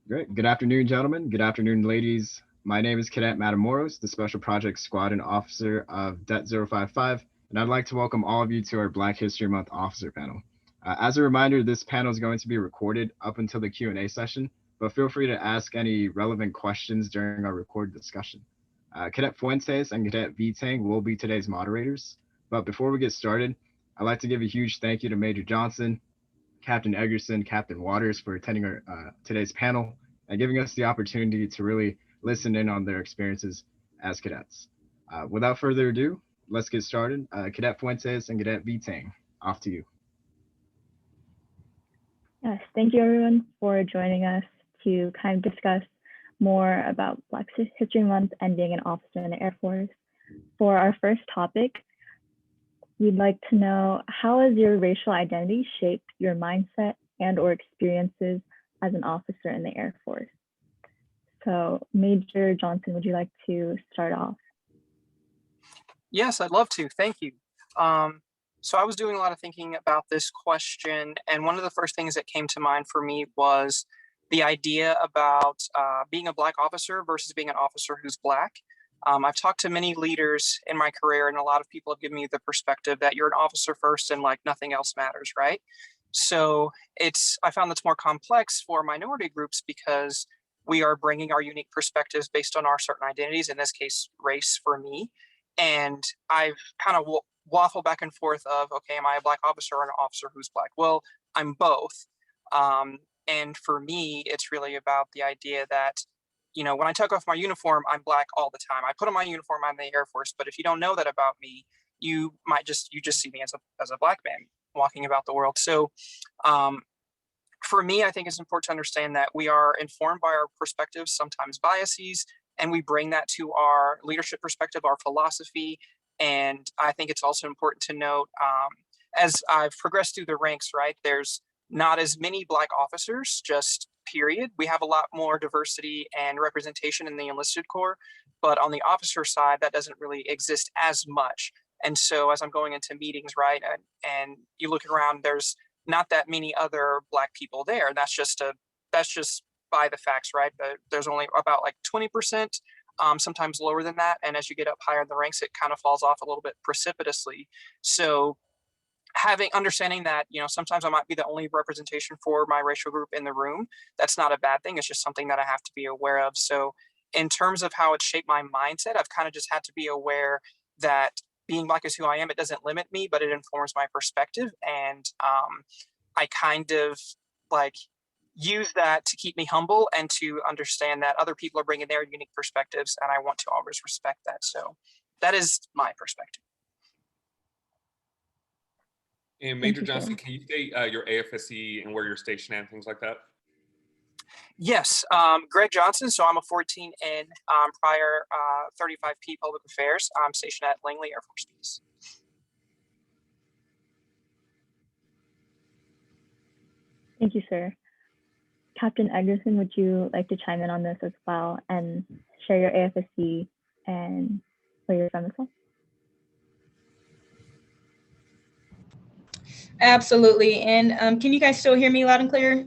Great. Good afternoon, gentlemen. Good afternoon, ladies. My name is Cadet Matamoros, the Special Projects Squadron Officer of Det 055, and I'd like to welcome all of you to our Black History Month Officer Panel. As a reminder, this panel is going to be recorded up until the Q&A session, but feel free to ask any relevant questions during our recorded discussion. Cadet Fuentes and Cadet Vitang will be today's moderators, but before we get started, I'd like to give a huge thank you to Major Johnson, Captain Edgerson, Captain Waters for attending our today's panel and giving us the opportunity to really listen in on their experiences as cadets. Without further ado, let's get started. Cadet Fuentes and Cadet Vitang, off to you. Yes, thank you everyone for joining us to kind of discuss more about Black History Month and being an officer in the Air Force. For our first topic, we'd like to know, how has your racial identity shaped your mindset and or experiences as an officer in the Air Force? So Major Johnson, would you like to start off? Yes, I'd love to. Thank you. So I was doing a lot of thinking about this question, and one of the first things that came to mind for me was the idea about being a Black officer versus being an officer who's Black. I've talked to many leaders in my career, and a lot of people have given me the perspective that you're an officer first and like nothing else matters, right? So I found that's more complex for minority groups because we are bringing our unique perspectives based on our certain identities, in this case, race for me. And I've kind of waffled back and forth of, okay, am I a Black officer or an officer who's Black? Well, I'm both. And for me, it's really about the idea that, you know, when I take off my uniform, I'm Black all the time. I put on my uniform, I'm in the Air Force. But if you don't know that about me, you just see me as a Black man walking about the world. So for me, I think it's important to understand that we are informed by our perspectives, sometimes biases, and we bring that to our leadership perspective, our philosophy. And I think it's also important to note, as I've progressed through the ranks, right, there's not as many Black officers, just period. We have a lot more diversity and representation in the enlisted corps, but on the officer side, that doesn't really exist as much. And so as I'm going into meetings, right, and you look around, there's not that many other Black people there. That's just by the facts, right? But there's only about like 20%, sometimes lower than that. And as you get up higher in the ranks, it kind of falls off a little bit precipitously. So understanding that, you know, sometimes I might be the only representation for my racial group in the room. That's not a bad thing. It's just something that I have to be aware of. So in terms of how it shaped my mindset, I've kind of just had to be aware that being Black is who I am. It doesn't limit me, but it informs my perspective. And I kind of like use that to keep me humble and to understand that other people are bringing their unique perspectives, and I want to always respect that. So that is my perspective. And Major Johnson, can you state your AFSC and where you're stationed and things like that? Yes, Greg Johnson. So I'm a 14N prior 35P Public Affairs. I'm stationed at Langley Air Force Base. Thank you, sir. Captain Edgerson, would you like to chime in on this as well and share your AFSC and where you're from as well? Absolutely. And can you guys still hear me loud and clear?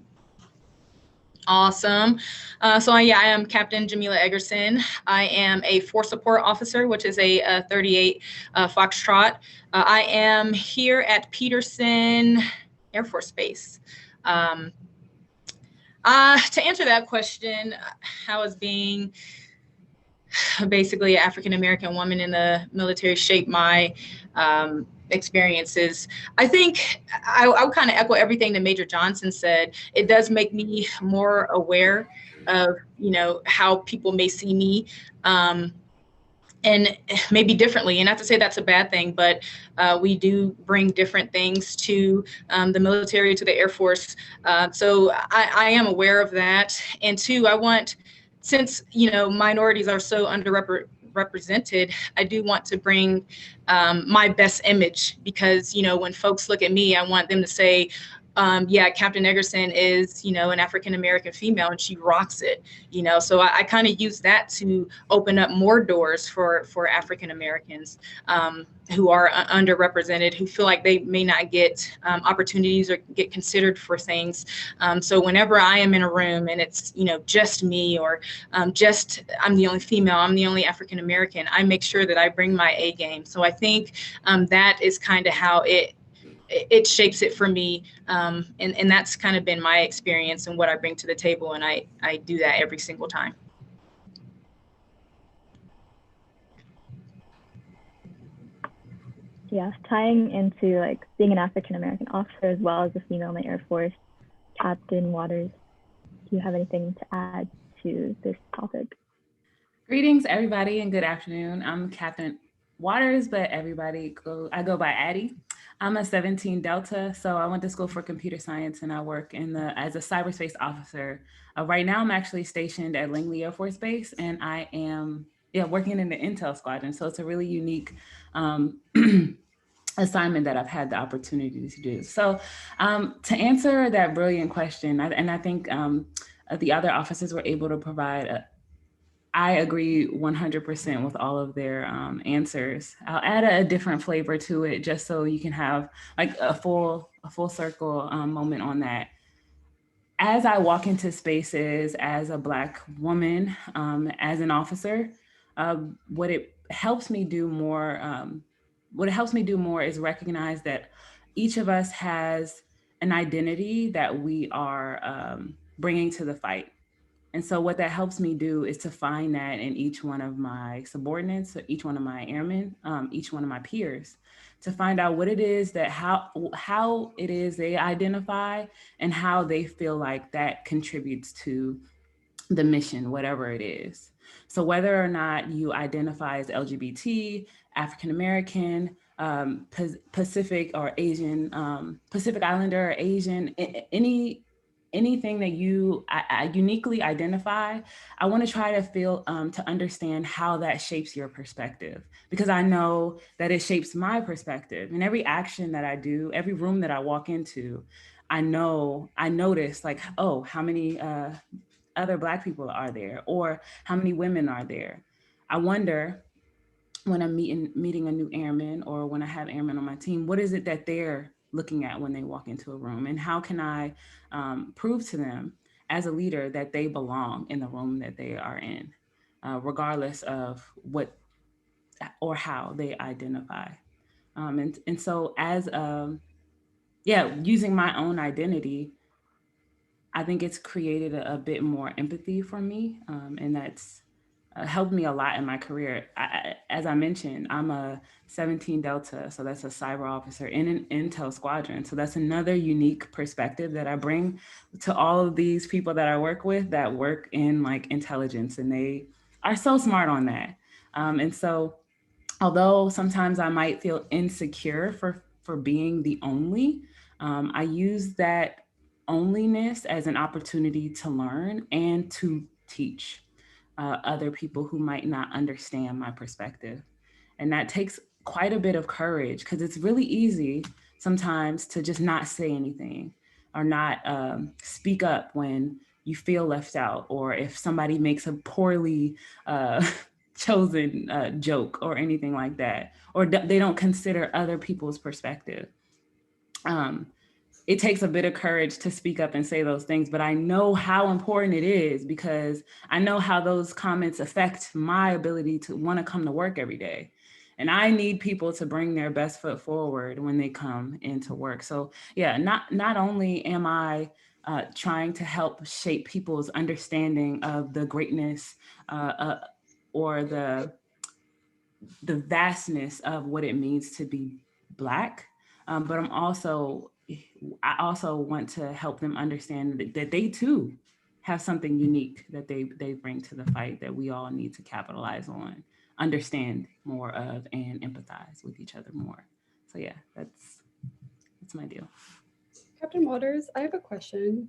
Awesome. I am Captain Jamila Edgerson. I am a Force Support Officer, which is a 38 Foxtrot. I am here at Peterson Air Force Base. To answer that question, how is being basically an African-American woman in the military shaped my experiences? I think I would kind of echo everything that Major Johnson said. It does make me more aware of, you know, how people may see me and maybe differently. And not to say that's a bad thing, but we do bring different things to the military, to the Air Force. So I am aware of that. And two, since, you know, minorities are so underrepresented, I do want to bring my best image, because, you know, when folks look at me, I want them to say, yeah, Captain Edgerson is, you know, an African-American female, and she rocks it, you know, so I kind of use that to open up more doors for African-Americans who are underrepresented, who feel like they may not get opportunities or get considered for things. So whenever I am in a room and it's, you know, just me, or just I'm the only female, I'm the only African-American, I make sure that I bring my A game. So I think that is kind of how it shapes it for me. And that's kind of been my experience and what I bring to the table. And I do that every single time. Yeah, tying into like being an African-American officer as well as a female in the Air Force, Captain Waters, do you have anything to add to this topic? Greetings, everybody, and good afternoon. I'm Captain Waters, but I go by Addie. I'm a 17 Delta, so I went to school for computer science, and I work as a cyberspace officer. Right now, I'm actually stationed at Langley Air Force Base, and I am working in the Intel Squadron. So it's a really unique assignment that I've had the opportunity to do. So to answer that brilliant question, I think the other officers were able to provide I agree 100% with all of their answers. I'll add a different flavor to it just so you can have like a full circle moment on that. As I walk into spaces as a Black woman, as an officer, what it helps me do more is recognize that each of us has an identity that we are bringing to the fight. And so what that helps me do is to find that in each one of my subordinates, each one of my airmen, each one of my peers, to find out what it is that how it is they identify and how they feel like that contributes to the mission, whatever it is. So whether or not you identify as LGBT, African American, Pacific or Asian, Pacific Islander or Asian, anything that you uniquely identify, I want to try to understand how that shapes your perspective, because I know that it shapes my perspective. And every action that I do, every room that I walk into, I notice like, oh, how many other Black people are there, or how many women are there? I wonder when I'm meeting a new airman, or when I have airmen on my team, what is it that they're looking at when they walk into a room, and how can I prove to them as a leader that they belong in the room that they are in, regardless of what or how they identify. And so as using my own identity, I think it's created a bit more empathy for me, and that's helped me a lot in my career. As I mentioned, I'm a 17 Delta, so that's a cyber officer in an Intel Squadron. So that's another unique perspective that I bring to all of these people that I work with that work in like intelligence, and they are so smart on that. And so although sometimes I might feel insecure for being the only, I use that onlyness as an opportunity to learn and to teach other people who might not understand my perspective. And that takes quite a bit of courage, because it's really easy sometimes to just not say anything or not speak up when you feel left out, or if somebody makes a poorly chosen joke or anything like that, or they don't consider other people's perspective. It takes a bit of courage to speak up and say those things, but I know how important it is, because I know how those comments affect my ability to want to come to work every day. And I need people to bring their best foot forward when they come into work. So yeah, not only am I trying to help shape people's understanding of the greatness or the vastness of what it means to be Black, but I also want to help them understand that they too have something unique that they bring to the fight that we all need to capitalize on, understand more of, and empathize with each other more. So yeah, that's my deal. Captain Waters, I have a question.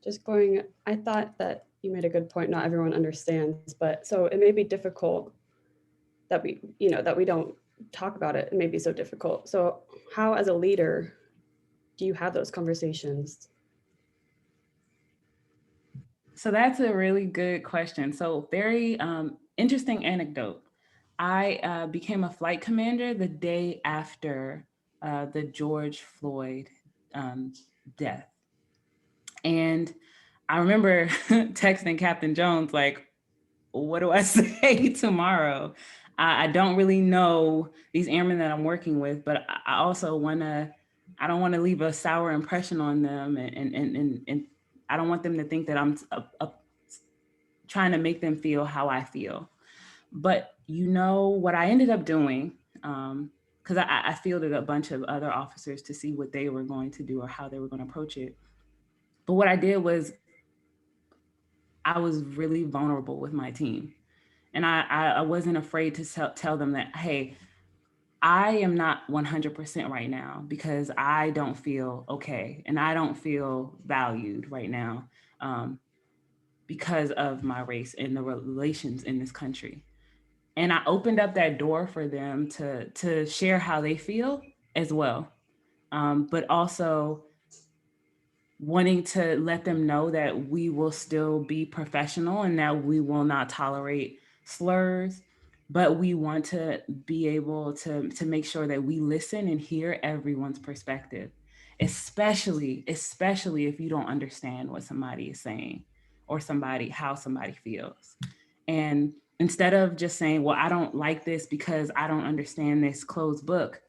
I thought that you made a good point. Not everyone understands, but so it may be difficult that we don't talk about it. It may be so difficult. So how, as a leader, do you have those conversations? So that's a really good question. So very interesting anecdote. I became a flight commander the day after the George Floyd death. And I remember texting Captain Jones, like, what do I say tomorrow? I don't really know these airmen that I'm working with, but I also I don't want to leave a sour impression on them. And I don't want them to think that I'm trying to make them feel how I feel. But what I ended up doing, because I fielded a bunch of other officers to see what they were going to do or how they were going to approach it. But what I did was I was really vulnerable with my team. And I wasn't afraid to tell them that, hey, I am not 100% right now because I don't feel okay and I don't feel valued right now because of my race and the relations in this country. And I opened up that door for them to share how they feel as well. But also wanting to let them know that we will still be professional and that we will not tolerate slurs, but we want to be able to make sure that we listen and hear everyone's perspective, especially if you don't understand what somebody is saying or how somebody feels. And instead of just saying, well, I don't like this because I don't understand this closed book,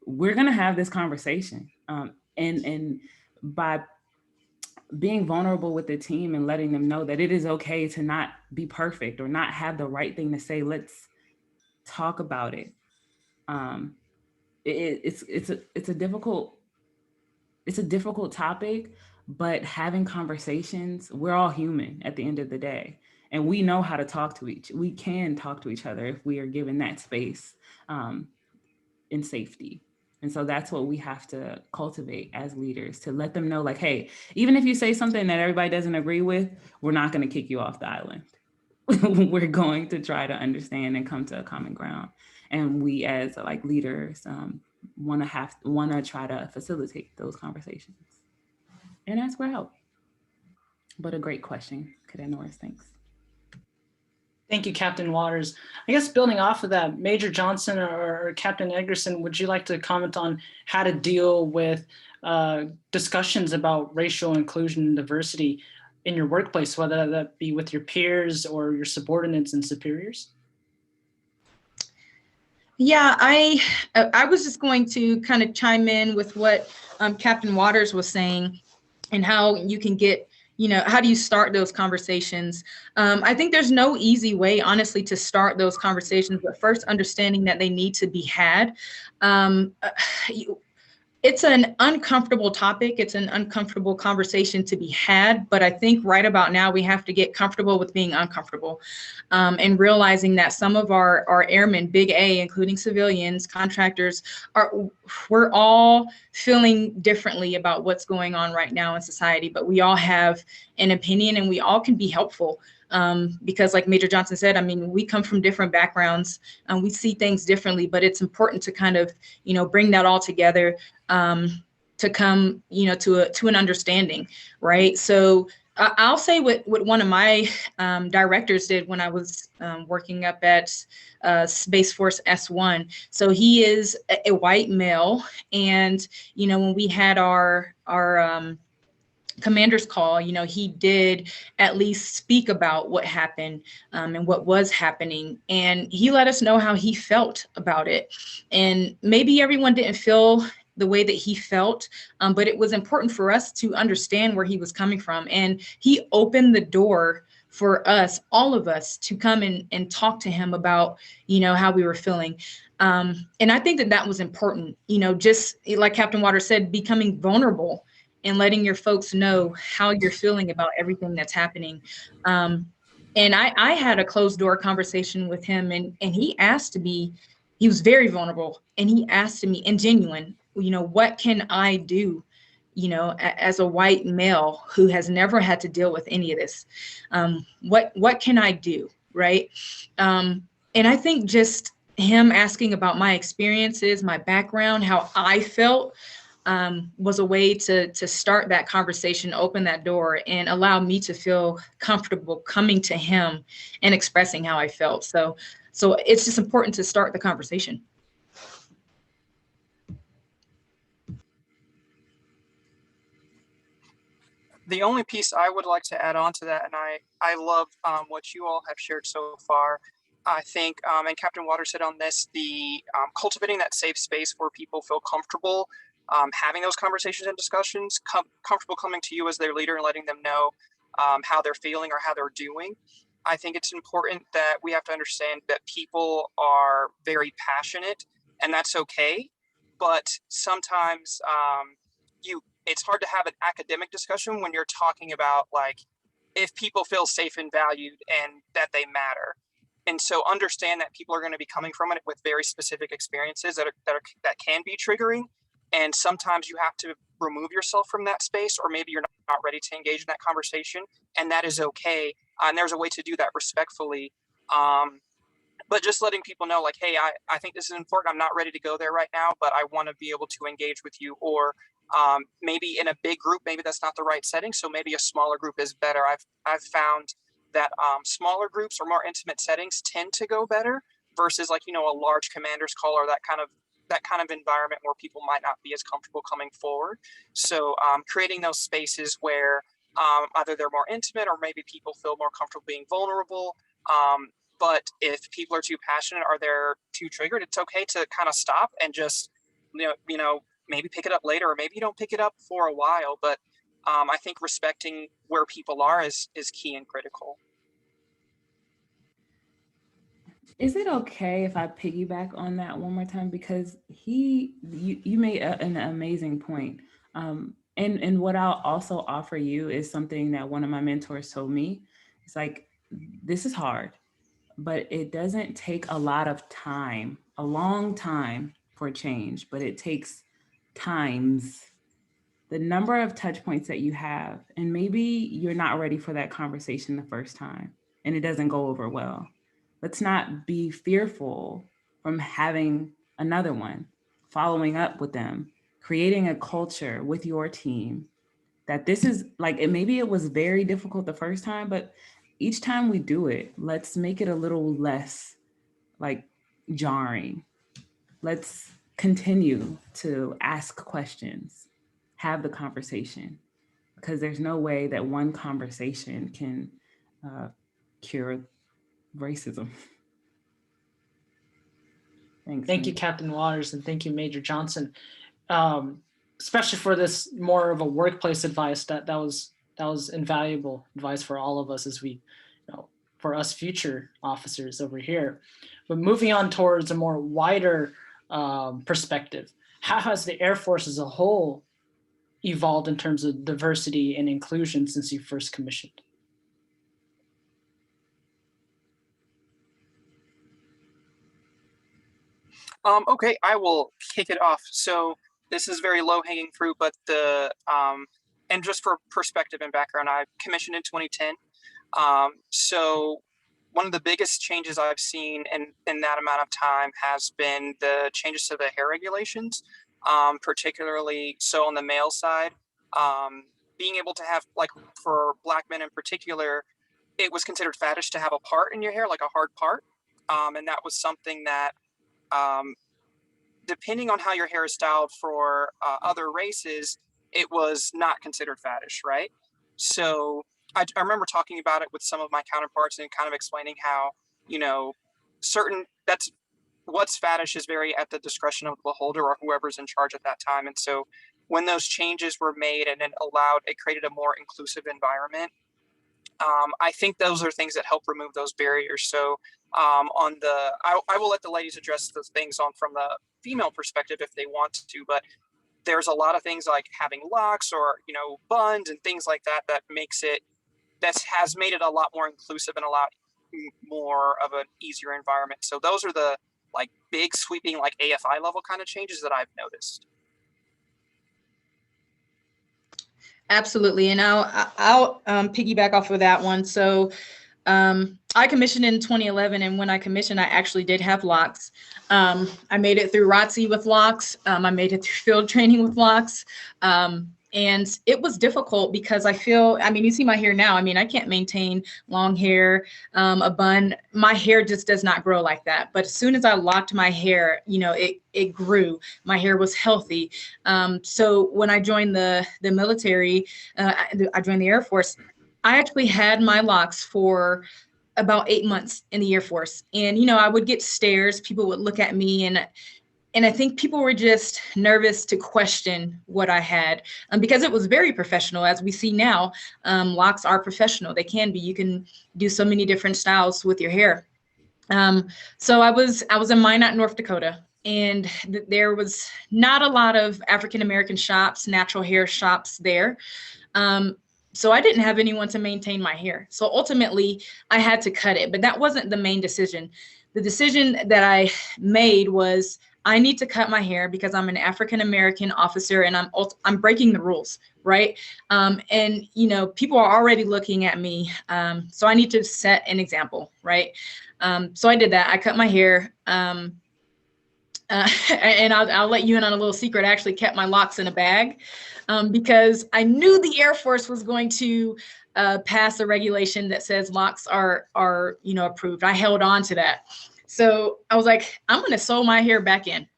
we're going to have this conversation. And by being vulnerable with the team and letting them know that it is okay to not be perfect or not have the right thing to say, let's talk about it. It's a difficult topic, but having conversations, we're all human at the end of the day. And we know how to we can talk to each other if we are given that space in safety. And so that's what we have to cultivate as leaders, to let them know, like, hey, even if you say something that everybody doesn't agree with, we're not going to kick you off the island. We're going to try to understand and come to a common ground. And we as like leaders want to try to facilitate those conversations and ask for help. But a great question, Cadet Norris, thanks. Thank you, Captain Waters. I guess building off of that, Major Johnson or Captain Edgerson, would you like to comment on how to deal with discussions about racial inclusion and diversity in your workplace, whether that be with your peers or your subordinates and superiors? Yeah, I was just going to kind of chime in with what Captain Waters was saying and how you can get, how do you start those conversations? I think there's no easy way, honestly, to start those conversations, but first understanding that they need to be had. It's an uncomfortable topic. It's an uncomfortable conversation to be had, but I think right about now we have to get comfortable with being uncomfortable and realizing that some of our airmen, big A, including civilians, contractors, we're all feeling differently about what's going on right now in society, but we all have an opinion and we all can be helpful. Because like Major Johnson said, I mean, we come from different backgrounds and we see things differently, but it's important to kind of, bring that all together to come, to an understanding, right? So I'll say what one of my directors did when I was working up at Space Force S1. So he is a white male, and when we had our commander's call, he did at least speak about what happened and what was happening. And he let us know how he felt about it. And maybe everyone didn't feel the way that he felt, but it was important for us to understand where he was coming from. And he opened the door for us, all of us, to come and talk to him about, how we were feeling. And I think that was important, just like Captain Waters said, becoming vulnerable and letting your folks know how you're feeling about everything that's happening. And I had a closed door conversation with him, and he asked me, he was very vulnerable, and he asked me, and genuine, what can I do, as a white male who has never had to deal with any of this? What can I do, right? And I think just him asking about my experiences, my background, how I felt, was a way to start that conversation, open that door, and allow me to feel comfortable coming to him and expressing how I felt. So it's just important to start the conversation. The only piece I would like to add on to that, and I love what you all have shared so far. I think, and Captain Waters hit on this, the cultivating that safe space where people feel comfortable having those conversations and discussions, comfortable coming to you as their leader and letting them know how they're feeling or how they're doing. I think it's important that we have to understand that people are very passionate, and that's okay. But sometimes it's hard to have an academic discussion when you're talking about like if people feel safe and valued and that they matter. And so understand that people are going to be coming from it with very specific experiences that can be triggering. And sometimes you have to remove yourself from that space, or maybe you're not ready to engage in that conversation, and that is okay. And there's a way to do that respectfully. But just letting people know, like, hey, I think this is important. I'm not ready to go there right now, but I want to be able to engage with you. Or maybe in a big group, maybe that's not the right setting. So maybe a smaller group is better. I've found that smaller groups or more intimate settings tend to go better versus like, a large commander's call or that kind of environment where people might not be as comfortable coming forward. So creating those spaces where either they're more intimate or maybe people feel more comfortable being vulnerable. But if people are too passionate or they're too triggered, it's okay to kind of stop and just, maybe pick it up later, or maybe you don't pick it up for a while. But I think respecting where people are is key and critical. Is it okay if I piggyback on that one more time? Because you made an amazing point. And what I'll also offer you is something that one of my mentors told me. It's like, this is hard, but it doesn't take a lot of time, a long time for change, but it takes times the number of touch points that you have. And maybe you're not ready for that conversation the first time and it doesn't go over well. Let's not be fearful from having another one, following up with them, creating a culture with your team that this is like, maybe it was very difficult the first time, but each time we do it, let's make it a little less like jarring. Let's continue to ask questions, have the conversation, because there's no way that one conversation can cure racism. Thanks. Thank you, Captain Waters, and thank you, Major Johnson. Especially for this more of a workplace advice, that was invaluable advice for all of us as we, for us future officers over here. But moving on towards a more wider perspective, how has the Air Force as a whole evolved in terms of diversity and inclusion since you first commissioned? Okay, I will kick it off. So this is very low-hanging fruit, but and just for perspective and background, I commissioned in 2010. So one of the biggest changes I've seen in that amount of time has been the changes to the hair regulations, particularly so on the male side. Being able to have, like, for Black men in particular, it was considered faddish to have a part in your hair, like a hard part. And that was something that, depending on how your hair is styled for other races, it was not considered faddish, right? So I remember talking about it with some of my counterparts and kind of explaining how, what's faddish is very at the discretion of the beholder or whoever's in charge at that time. And so when those changes were made and it created a more inclusive environment, I think those are things that help remove those barriers. So I will let the ladies address those things from the female perspective if they want to, but there's a lot of things like having locks or, buns and things like that has made it a lot more inclusive and a lot more of an easier environment. So those are the like big sweeping, like AFI level kind of changes that I've noticed. Absolutely. And I'll piggyback off of that one. So I commissioned in 2011, and when I commissioned, I actually did have locks. I made it through ROTC with locks. I made it through field training with locks. And it was difficult because I mean, you see my hair now. I mean, I can't maintain long hair, a bun. My hair just does not grow like that. But as soon as I locked my hair, you know, it grew. My hair was healthy. So when I joined the military, I joined the Air Force, I actually had my locks for about 8 months in the Air Force. And, you know, I would get stares. People would look at me, and I think people were just nervous to question what I had, because it was very professional. As we see now, locks are professional. They can be. You can do so many different styles with your hair. So I was in Minot, North Dakota, and there was not a lot of African-American shops, natural hair shops there. So I didn't have anyone to maintain my hair. So ultimately I had to cut it, but that wasn't the main decision. The decision that I made was, I need to cut my hair because I'm an African-American officer and I'm breaking the rules, right? And, you know, people are already looking at me. So I need to set an example, right? So I did that. I cut my hair. And I'll let you in on a little secret. I actually kept my locks in a bag because I knew the Air Force was going to pass a regulation that says locks are, you know, approved. I held on to that. So I was like, I'm going to sew my hair back in.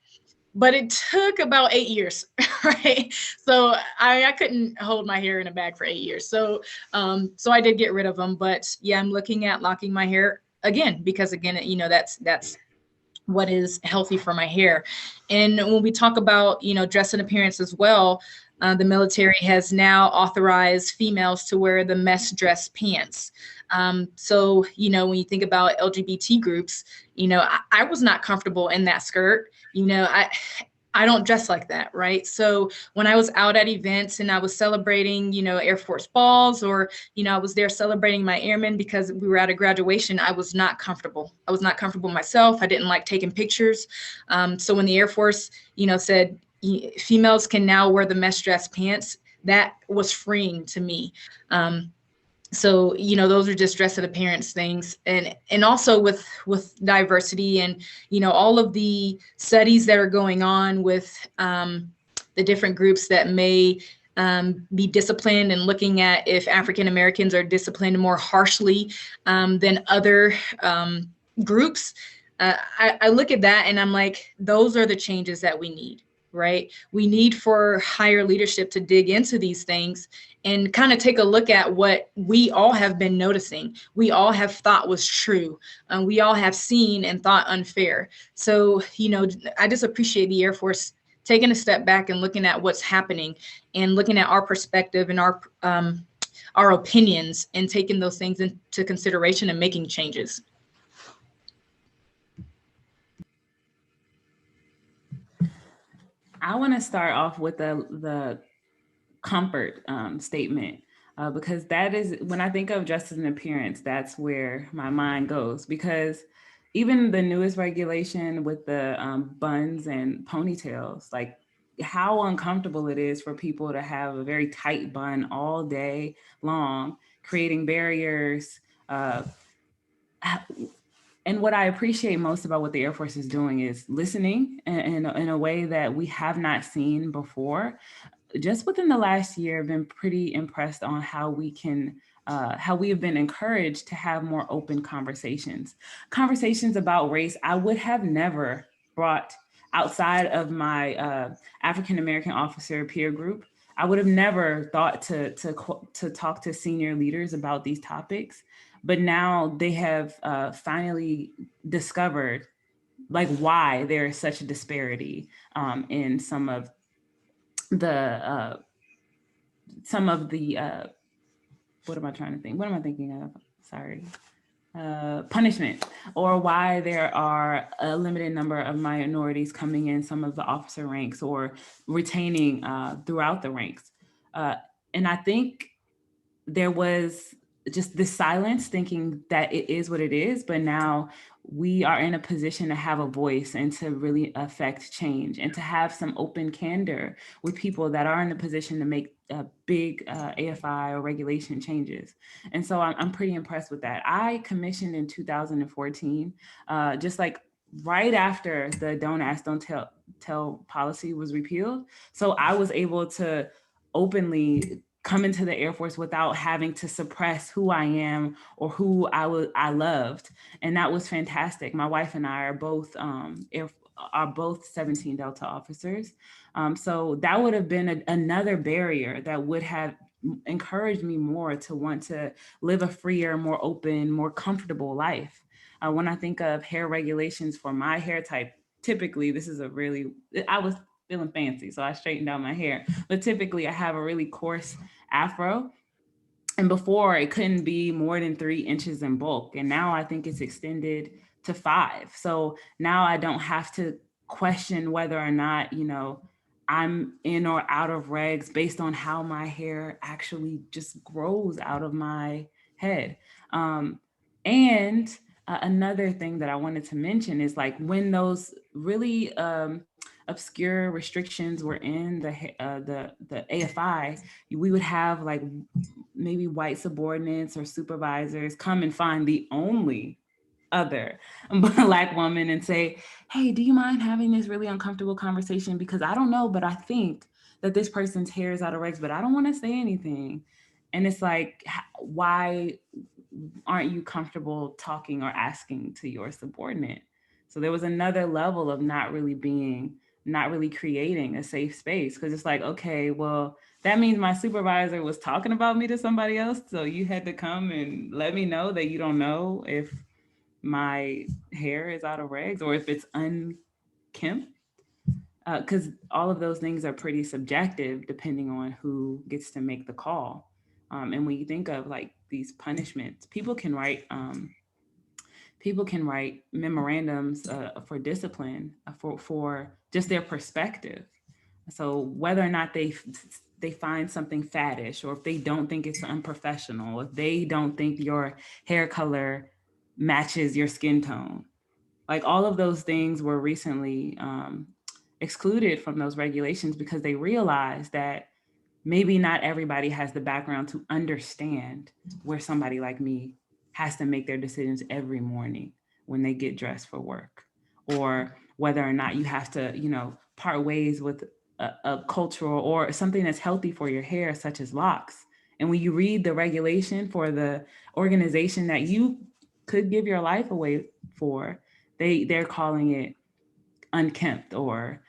But it took about 8 years, right? So I couldn't hold my hair in a bag for 8 years. So so I did get rid of them. But yeah, I'm looking at locking my hair again, because again, you know, that's what is healthy for my hair. And when we talk about, you know, dress and appearance as well, the military has now authorized females to wear the mesh dress pants. So, you know, when you think about LGBT groups, you know, I was not comfortable in that skirt. You know, I don't dress like that, right? So when I was out at events and I was celebrating, you know, Air Force balls, or, you know, I was there celebrating my airmen because we were at a graduation, I was not comfortable. I was not comfortable myself. I didn't like taking pictures. So when the Air Force, you know, said females can now wear the mesh dress pants, that was freeing to me. So, you know, those are just dress and appearance things. And also with diversity and, you know, all of the studies that are going on with the different groups that may be disciplined, and looking at if African Americans are disciplined more harshly than other groups. I look at that and I'm like, those are the changes that we need, right? We need for higher leadership to dig into these things and kind of take a look at what we all have been noticing. We all have thought was true. We all have seen and thought unfair. So, you know, I just appreciate the Air Force taking a step back and looking at what's happening and looking at our perspective and our opinions and taking those things into consideration and making changes. I want to start off with the comfort statement, because that is, when I think of dress and appearance, that's where my mind goes. Because even the newest regulation with the buns and ponytails, like how uncomfortable it is for people to have a very tight bun all day long, creating barriers. And what I appreciate most about what the Air Force is doing is listening in a way that we have not seen before. Just within the last year, I've been pretty impressed on how we have been encouraged to have more open conversations about race. I would have never brought outside of my African-American officer peer group. I would have never thought to talk to senior leaders about these topics, but now they have finally discovered like why there is such a disparity in some of the what am I trying to think? What am I thinking of? Sorry. Punishment, or why there are a limited number of minorities coming in some of the officer ranks or retaining throughout the ranks. And I think there was just this silence thinking that it is what it is, but now we are in a position to have a voice and to really affect change and to have some open candor with people that are in a position to make big AFI or regulation changes. And so I'm pretty impressed with that. I commissioned in 2014, just like right after the Don't Ask, Don't Tell policy was repealed. So I was able to openly come into the Air Force without having to suppress who I am or who I loved. And that was fantastic. My wife and I are both both 17 Delta officers. So that would have been another barrier that would have encouraged me more to want to live a freer, more open, more comfortable life. When I think of hair regulations for my hair type, typically I was feeling fancy, so I straightened out my hair. But typically I have a really coarse afro. And before, it couldn't be more than 3 inches in bulk. And now I think it's extended to 5. So now I don't have to question whether or not, I'm in or out of regs based on how my hair actually just grows out of my head. And another thing that I wanted to mention is like when those really obscure restrictions were in the AFI, we would have like maybe white subordinates or supervisors come and find the only other Black woman and say, hey, do you mind having this really uncomfortable conversation? Because I don't know, but I think that this person's hair is out of regs, but I don't want to say anything. And it's like, why aren't you comfortable talking or asking to your subordinate? So there was another level of not really creating a safe space, because it's like, okay, well, that means my supervisor was talking about me to somebody else. So you had to come and let me know that you don't know if my hair is out of regs or if it's unkempt. Because all of those things are pretty subjective depending on who gets to make the call. And when you think of like these punishments, people can write memorandums for discipline for just their perspective. So whether or not they find something faddish, or if they don't think it's unprofessional, if they don't think your hair color matches your skin tone, like all of those things were recently excluded from those regulations because they realized that maybe not everybody has the background to understand where somebody like me has to make their decisions every morning when they get dressed for work, or whether or not you have to, part ways with a cultural or something that's healthy for your hair, such as locks. And when you read the regulation for the organization that you could give your life away for, they're calling it unkempt or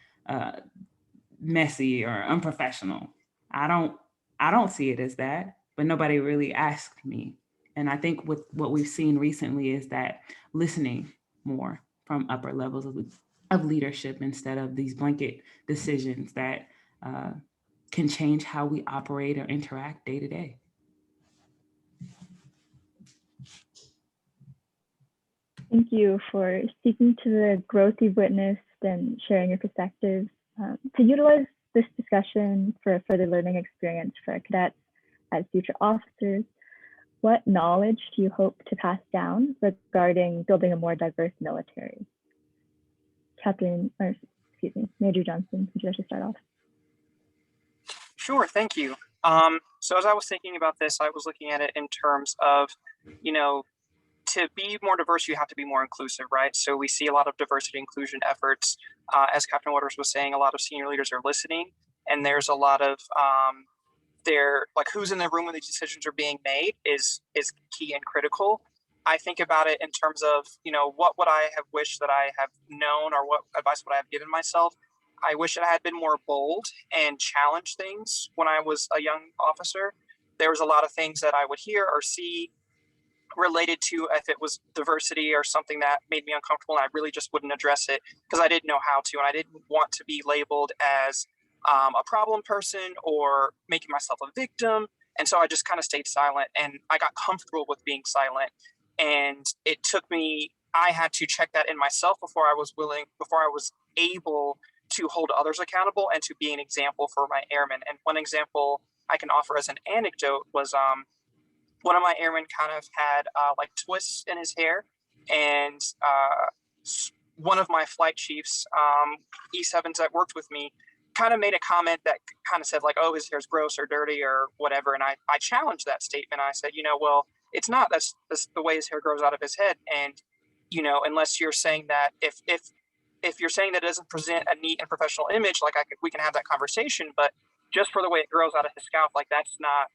messy or unprofessional. I don't see it as that, but nobody really asked me. And I think with what we've seen recently is that listening more from upper levels of leadership instead of these blanket decisions that can change how we operate or interact day to day. Thank you for speaking to the growth you've witnessed and sharing your perspectives. To utilize this discussion for a further learning experience for cadets as future officers, what knowledge do you hope to pass down regarding building a more diverse military? Major Johnson, would you like to start off? Sure, thank you. So as I was thinking about this, I was looking at it in terms of, to be more diverse, you have to be more inclusive, right? So we see a lot of diversity inclusion efforts. As Captain Waters was saying, a lot of senior leaders are listening, and there's a lot of who's in the room when these decisions are being made is key and critical. I think about it in terms of, what would I have wished that I have known, or what advice would I have given myself? I wish that I had been more bold and challenged things when I was a young officer. There was a lot of things that I would hear or see related to if it was diversity or something that made me uncomfortable, and I really just wouldn't address it because I didn't know how to, and I didn't want to be labeled as a problem person or making myself a victim. And so I just kind of stayed silent, and I got comfortable with being silent. And it took me, I had to check that in myself before I was able to hold others accountable and to be an example for my airmen. And one example I can offer as an anecdote was one of my airmen kind of had twists in his hair, and one of my flight chiefs, E7s that worked with me, kind of made a comment that kind of said like, oh, his hair's gross or dirty or whatever. And I challenged that statement. I said, well, it's not, that's the way his hair grows out of his head. And, unless you're saying that if you're saying that it doesn't present a neat and professional image, like we can have that conversation, but just for the way it grows out of his scalp, like that's not,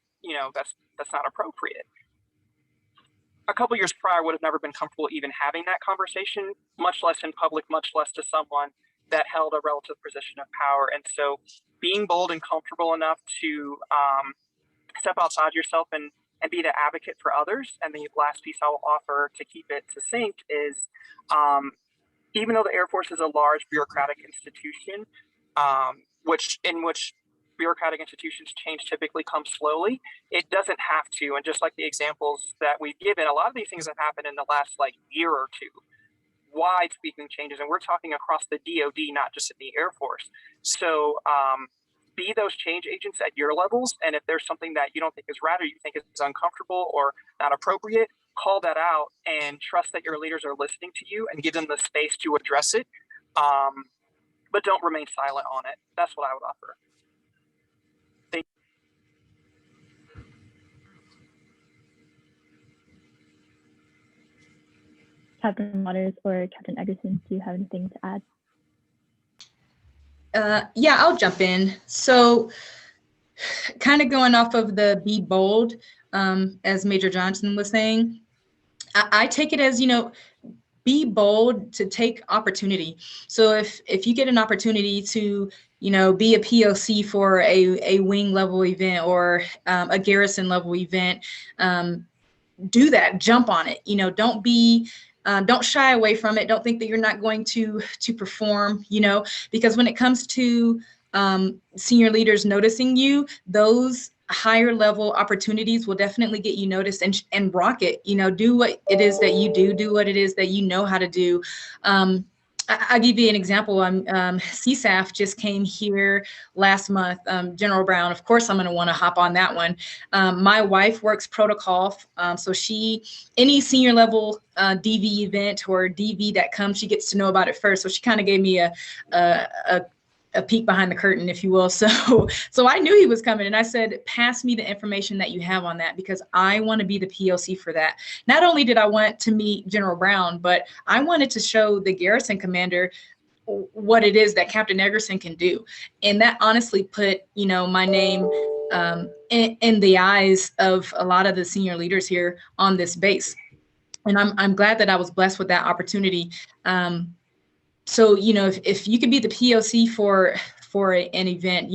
that's not appropriate. A couple years prior, I would have never been comfortable even having that conversation, much less in public, much less to someone that held a relative position of power. And so being bold and comfortable enough to step outside yourself and be the advocate for others. And the last piece I will offer to keep it succinct is, even though the Air Force is a large bureaucratic institution, which bureaucratic institutions change typically come slowly, it doesn't have to. And just like the examples that we've given, a lot of these things have happened in the last year or two. Wide sweeping changes, and we're talking across the DoD, not just in the Air Force. So be those change agents at your levels, and if there's something that you don't think is right or you think is uncomfortable or not appropriate, call that out and trust that your leaders are listening to you and give them the space to address it, but don't remain silent on it. That's what I would offer. Thank you. Captain Waters or Captain Edgerson, do you have anything to add? Yeah, I'll jump in. So kind of going off of the be bold, as Major Johnson was saying, I take it as, be bold to take opportunity. So if you get an opportunity to, be a POC for a wing level event or a garrison level event, do that, jump on it. Don't shy away from it. Don't think that you're not going to perform, because when it comes to senior leaders noticing you, those higher level opportunities will definitely get you noticed and rock it. Do what it is that you do what it is that you know how to do. I'll give you an example. CSAF just came here last month. General Brown, of course, I'm going to want to hop on that one. My wife works protocol. So any senior level DV event or DV that comes, she gets to know about it first. So she kind of gave me a peek behind the curtain, if you will. So I knew he was coming, and I said, pass me the information that you have on that, because I want to be the POC for that. Not only did I want to meet General Brown, but I wanted to show the garrison commander what it is that Captain Edgerson can do. And that honestly put, my name in the eyes of a lot of the senior leaders here on this base. And I'm glad that I was blessed with that opportunity. So, if you could be the POC for an event,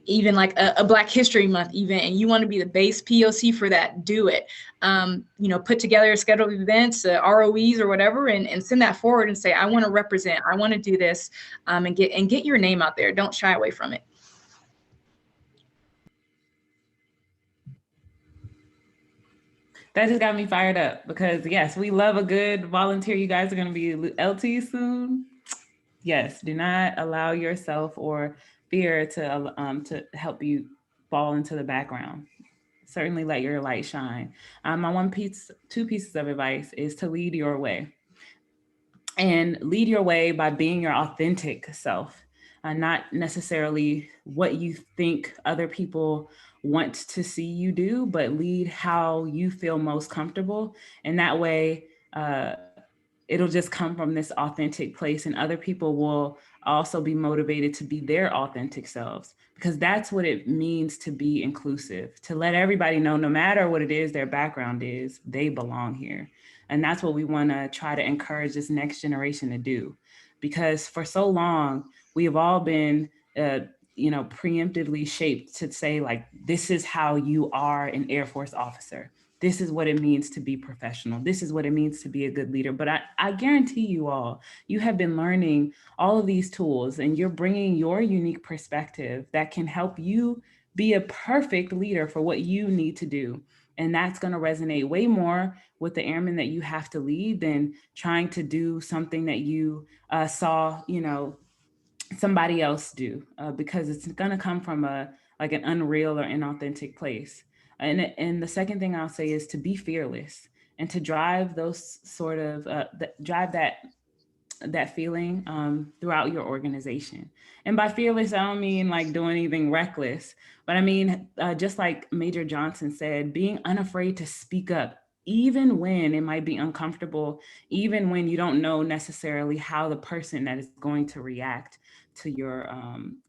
even like a Black History Month event, and you want to be the base POC for that, do it. Put together scheduled events, ROEs or whatever, and send that forward and say, I want to represent, I want to do this, and get your name out there. Don't shy away from it. That just got me fired up, because yes, we love a good volunteer. You guys are going to be LT soon. Yes, do not allow yourself or fear to help you fall into the background. Certainly let your light shine. My two pieces of advice is to lead your way. And lead your way by being your authentic self, not necessarily what you think other people want to see you do, but lead how you feel most comfortable. And that way, it'll just come from this authentic place, and other people will also be motivated to be their authentic selves, because that's what it means to be inclusive, to let everybody know, no matter what it is their background is, they belong here. And that's what we want to try to encourage this next generation to do, because for so long, we have all been, preemptively shaped to say, like, this is how you are an Air Force officer. This is what it means to be professional. This is what it means to be a good leader. But I guarantee you all, you have been learning all of these tools, and you're bringing your unique perspective that can help you be a perfect leader for what you need to do. And that's going to resonate way more with the airmen that you have to lead than trying to do something that you saw, somebody else do, because it's going to come from an unreal or inauthentic place. And the second thing I'll say is to be fearless and to drive those sort of drive that that feeling throughout your organization. And by fearless, I don't mean like doing anything reckless, but I mean, just like Major Johnson said, being unafraid to speak up, even when it might be uncomfortable, even when you don't know necessarily how the person that is going to react to your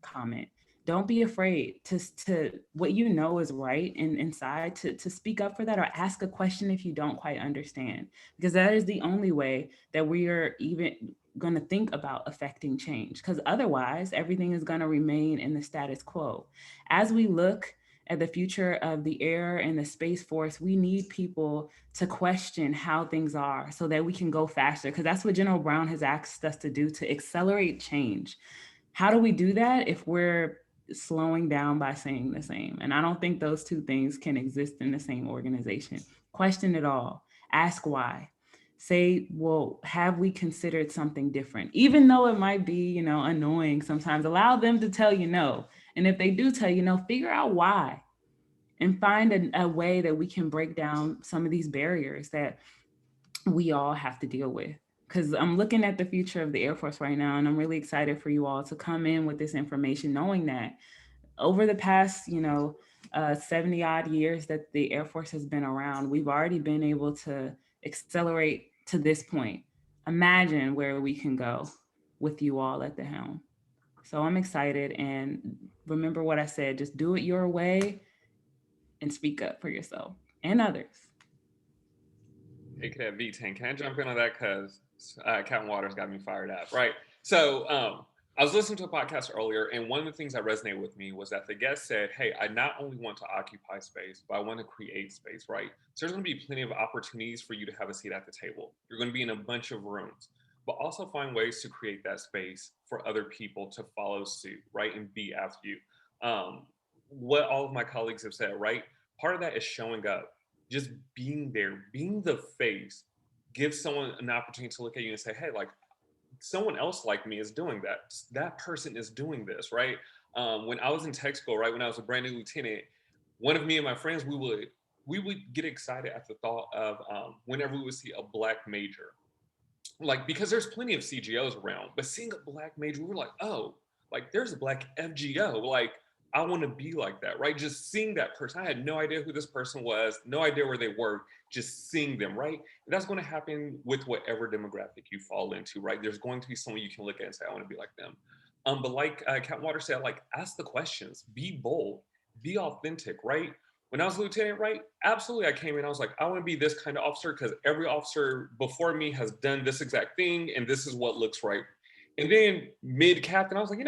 comment. Don't be afraid to what you know is right and inside to speak up for that, or ask a question if you don't quite understand, because that is the only way that we are even going to think about affecting change, because otherwise everything is going to remain in the status quo. As we look at the future of the air and the Space Force, we need people to question how things are so that we can go faster, because that's what General Brown has asked us to do, to accelerate change. How do we do that if we're slowing down by saying the same? And I don't think those two things can exist in the same organization. Question it all. Ask why. Say, well, have we considered something different? Even though it might be, annoying sometimes, allow them to tell you no. And if they do tell you no, figure out why and find a way that we can break down some of these barriers that we all have to deal with. Because I'm looking at the future of the Air Force right now, and I'm really excited for you all to come in with this information, knowing that over the past, 70 odd years that the Air Force has been around, we've already been able to accelerate to this point. Imagine where we can go with you all at the helm. So I'm excited, and remember what I said, just do it your way and speak up for yourself and others. Hey, Cadet V10, can I jump in on that? Because Captain Waters got me fired up, right? So I was listening to a podcast earlier, and one of the things that resonated with me was that the guest said, hey, I not only want to occupy space, but I want to create space, right? So there's going to be plenty of opportunities for you to have a seat at the table. You're going to be in a bunch of rooms, but also find ways to create that space for other people to follow suit, right? And be after you. What all of my colleagues have said, right? Part of that is showing up. Just being there, being the face, gives someone an opportunity to look at you and say, hey, like, someone else like me is doing that. That person is doing this, right? When I was in tech school, right, when I was a brand new lieutenant, one of me and my friends, we would get excited at the thought of whenever we would see a Black major. Like, because there's plenty of CGOs around, but seeing a Black major, we were like, oh, like, there's a Black FGO. Like, I want to be like that, right? Just seeing that person. I had no idea who this person was, no idea where they were, just seeing them, right? And that's going to happen with whatever demographic you fall into, right? There's going to be someone you can look at and say, I want to be like them. But like Captain Water said, like, ask the questions, be bold, be authentic, right? When I was a lieutenant, right? Absolutely, I came in, I was like, I want to be this kind of officer because every officer before me has done this exact thing, and this is what looks right. And then mid-captain, I was like,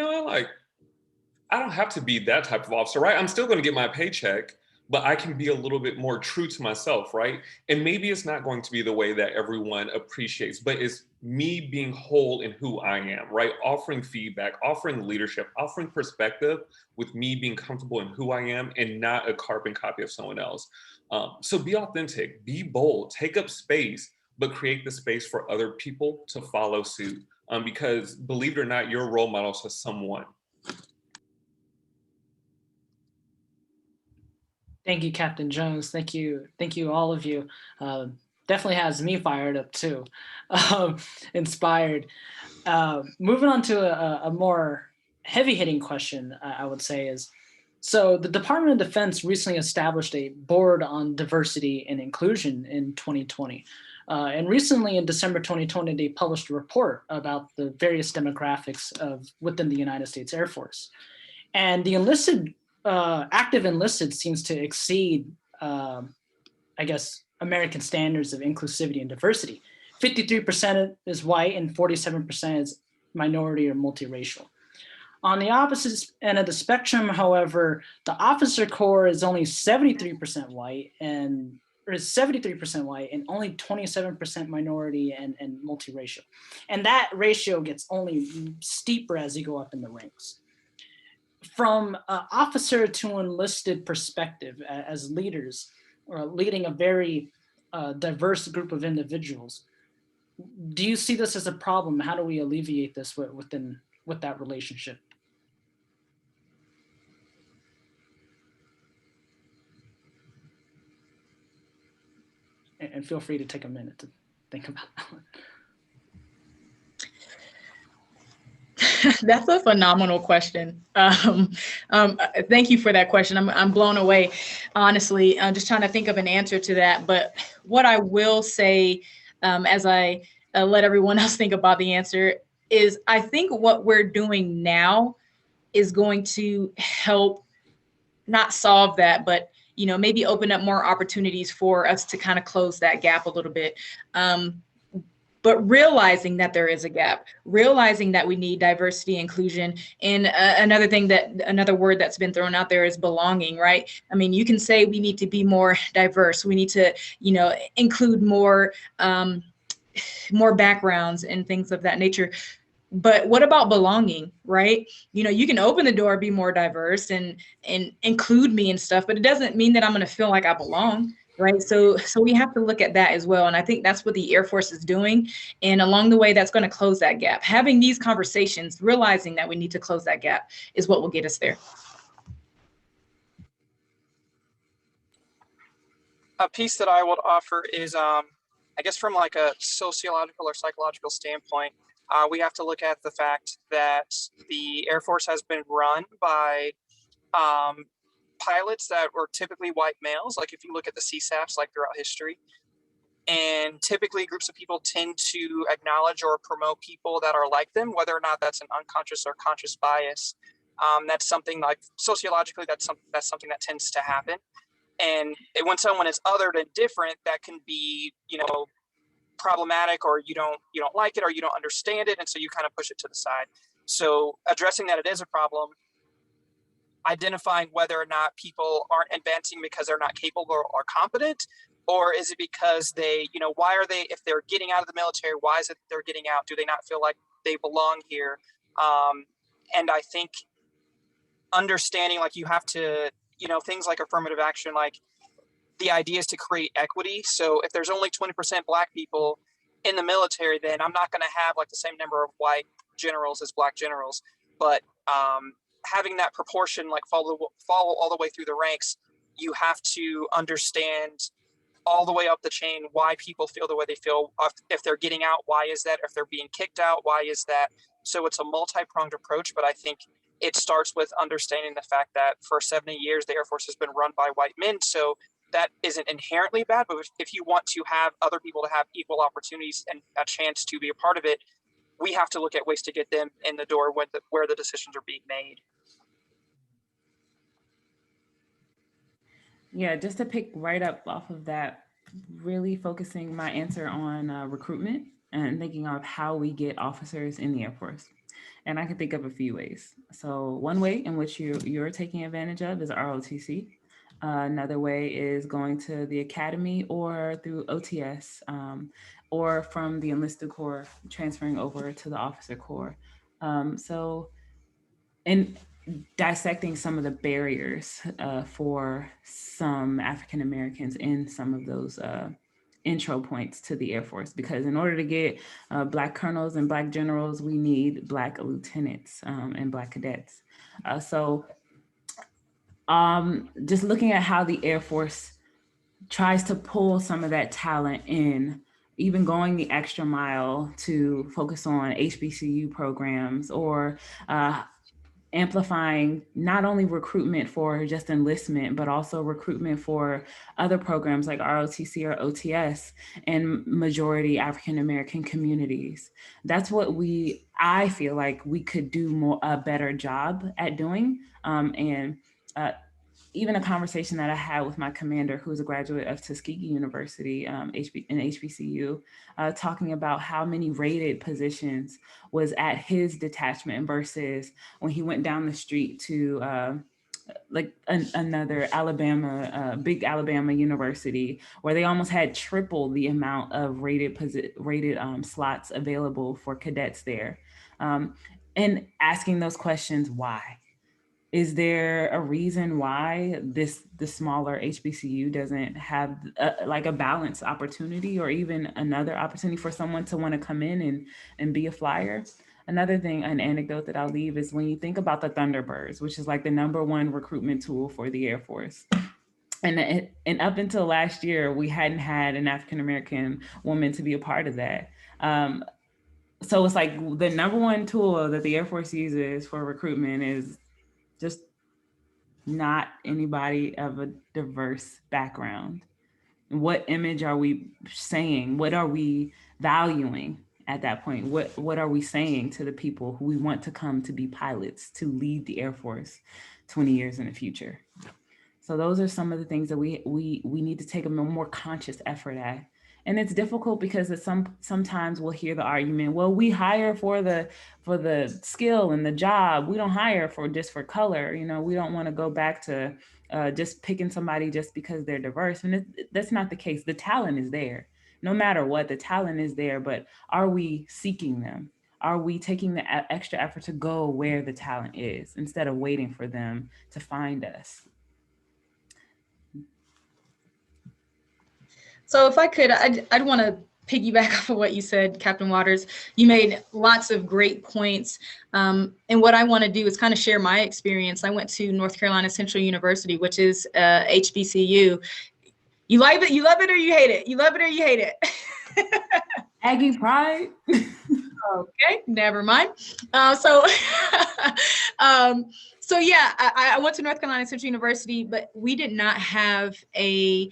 I don't have to be that type of officer, right? I'm still going to get my paycheck, but I can be a little bit more true to myself, right? And maybe it's not going to be the way that everyone appreciates, but it's me being whole in who I am, right? Offering feedback, offering leadership, offering perspective with me being comfortable in who I am and not a carbon copy of someone else. So be authentic, be bold, take up space, but create the space for other people to follow suit. Because believe it or not, you're a role model to someone. Thank you, Captain Jones. Thank you, all of you. Definitely has me fired up too, inspired. Moving on to a more heavy-hitting question, I would say is, so the Department of Defense recently established a board on diversity and inclusion in 2020. And recently in December 2020, they published a report about the various demographics within the United States Air Force. And the active enlisted seems to exceed, American standards of inclusivity and diversity. 53% is white and 47% is minority or multiracial. On the opposite end of the spectrum, however, the officer corps is only 73% white and only 27% minority and multiracial. And that ratio gets only steeper as you go up in the ranks. From an officer to enlisted perspective, as leaders, or leading a very diverse group of individuals, do you see this as a problem? How do we alleviate this with that relationship? And feel free to take a minute to think about that one. That's a phenomenal question. Thank you for that question. I'm blown away, honestly. I'm just trying to think of an answer to that. But what I will say, as I let everyone else think about the answer, is I think what we're doing now is going to help not solve that, but maybe open up more opportunities for us to kind of close that gap a little bit. But realizing that there is a gap, realizing that we need diversity, inclusion, and another word that's been thrown out there is belonging, right? I mean, you can say we need to be more diverse. We need to, include more backgrounds and things of that nature. But what about belonging, right? You can open the door, be more diverse and include me and stuff, but it doesn't mean that I'm going to feel like I belong. Right. So we have to look at that as well. And I think that's what the Air Force is doing. And along the way, that's going to close that gap. Having these conversations, realizing that we need to close that gap is what will get us there. A piece that I would offer is, I guess from like a sociological or psychological standpoint, we have to look at the fact that the Air Force has been run by pilots that were typically white males. Like if you look at the CSAFs, like throughout history, and typically groups of people tend to acknowledge or promote people that are like them, whether or not that's an unconscious or conscious bias. That's something like sociologically, that's something that tends to happen. And when someone is othered and different, that can be, problematic, or you don't like it, or you don't understand it, and so you kind of push it to the side. So addressing that it is a problem, identifying whether or not people aren't advancing because they're not capable or competent, or is it because they, why are they, if they're getting out of the military, why is it they're getting out? Do they not feel like they belong here? And I think understanding, like, you have to, things like affirmative action, like the idea is to create equity. So if there's only 20% Black people in the military, then I'm not going to have like the same number of white generals as Black generals. But having that proportion like follow all the way through the ranks, you have to understand all the way up the chain why people feel the way they feel. If they're getting out, why is that? If they're being kicked out, why is that? So it's a multi-pronged approach, but I think it starts with understanding the fact that for 70 years, the Air Force has been run by white men. So that isn't inherently bad, but if you want to have other people to have equal opportunities and a chance to be a part of it, we have to look at ways to get them in the door where the decisions are being made. Yeah, just to pick right up off of that, really focusing my answer on recruitment and thinking of how we get officers in the Air Force. And I can think of a few ways. So one way in which you're taking advantage of is ROTC. Another way is going to the academy or through OTS, or from the enlisted corps, transferring over to the officer corps. And dissecting some of the barriers for some African Americans in some of those intro points to the Air Force, because in order to get Black colonels and Black generals, we need Black lieutenants and Black cadets. Just looking at how the Air Force tries to pull some of that talent in, even going the extra mile to focus on HBCU programs, or amplifying not only recruitment for just enlistment, but also recruitment for other programs like ROTC or OTS in majority African-American communities. That's what I feel like we could do a better job at doing. Even a conversation that I had with my commander, who's a graduate of Tuskegee University in HBCU, talking about how many rated positions was at his detachment versus when he went down the street to another big Alabama university, where they almost had triple the amount of rated slots available for cadets there. And asking those questions, why? Is there a reason why the smaller HBCU doesn't have a balanced opportunity, or even another opportunity for someone to want to come in and be a flyer? Another thing, an anecdote that I'll leave, is when you think about the Thunderbirds, which is like the #1 recruitment tool for the Air Force. And up until last year, we hadn't had an African-American woman to be a part of that. So it's like the number one tool that the Air Force uses for recruitment is just not anybody of a diverse background. What image are we saying? What are we valuing at that point? What are we saying to the people who we want to come to be pilots, to lead the Air Force 20 years in the future? So those are some of the things that we need to take a more conscious effort at. And it's difficult because sometimes we'll hear the argument, well, we hire for the skill and the job. We don't hire just for color. You know, we don't want to go back to just picking somebody just because they're diverse. And that's not the case. The talent is there. No matter what, the talent is there, but are we seeking them? Are we taking the extra effort to go where the talent is instead of waiting for them to find us? So if I could, I'd want to piggyback off of what you said, Captain Waters. You made lots of great points. And what I want to do is kind of share my experience. I went to North Carolina Central University, which is HBCU. You like it, you love it, or you hate it? You love it or you hate it? Aggie pride. Okay, never mind. So yeah, I went to North Carolina Central University, but we did not have a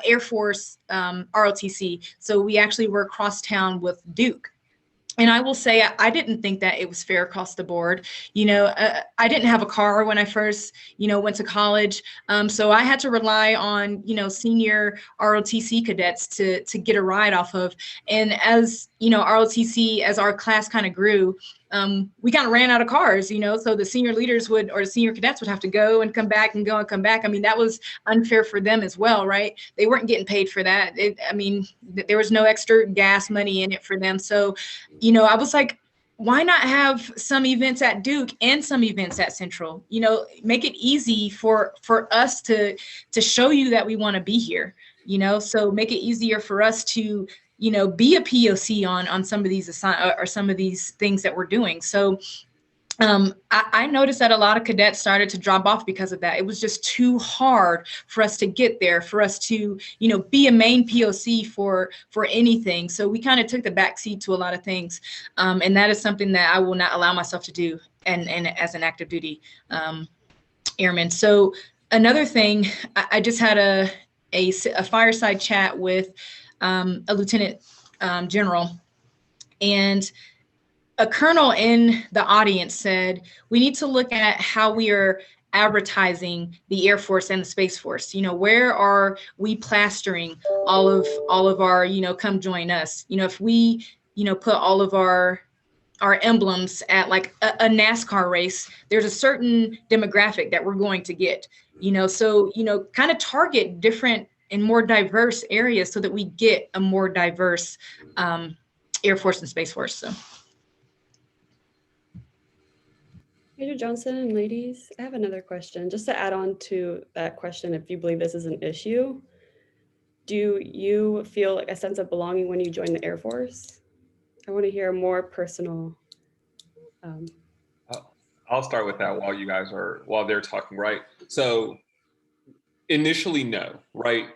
Air Force ROTC. So we actually were crosstown with Duke. And I will say, I didn't think that it was fair across the board. You know, I didn't have a car when I first, went to college. So I had to rely on, senior ROTC cadets to get a ride off of. And as, ROTC, as our class kind of grew, we kind of ran out of cars, so the senior leaders or the senior cadets would have to go and come back and go and come back. I mean, that was unfair for them as well, right? They weren't getting paid for that. There was no extra gas money in it for them. So, I was like, why not have some events at Duke and some events at Central? Make it easy for us to show you that we want to be here, so make it easier for us to be a POC on some of these or some of these things that we're doing. So I noticed that a lot of cadets started to drop off because of that. It was just too hard for us to get there, for us to, be a main POC for anything. So we kind of took the back seat to a lot of things. And that is something that I will not allow myself to do and as an active duty airman. So another thing, I just had a fireside chat with a lieutenant general, and a colonel in the audience said, we need to look at how we are advertising the Air Force and the Space Force. Where are we plastering all of our, come join us? If we, put all of our emblems at like a NASCAR race, there's a certain demographic that we're going to get, so, kind of target different and more diverse areas so that we get a more diverse Air Force and Space Force. So. Major Johnson and ladies, I have another question. Just to add on to that question, if you believe this is an issue, do you feel like a sense of belonging when you join the Air Force? I want to hear more personal. I'll start with that while they're talking, right? So initially, no, right?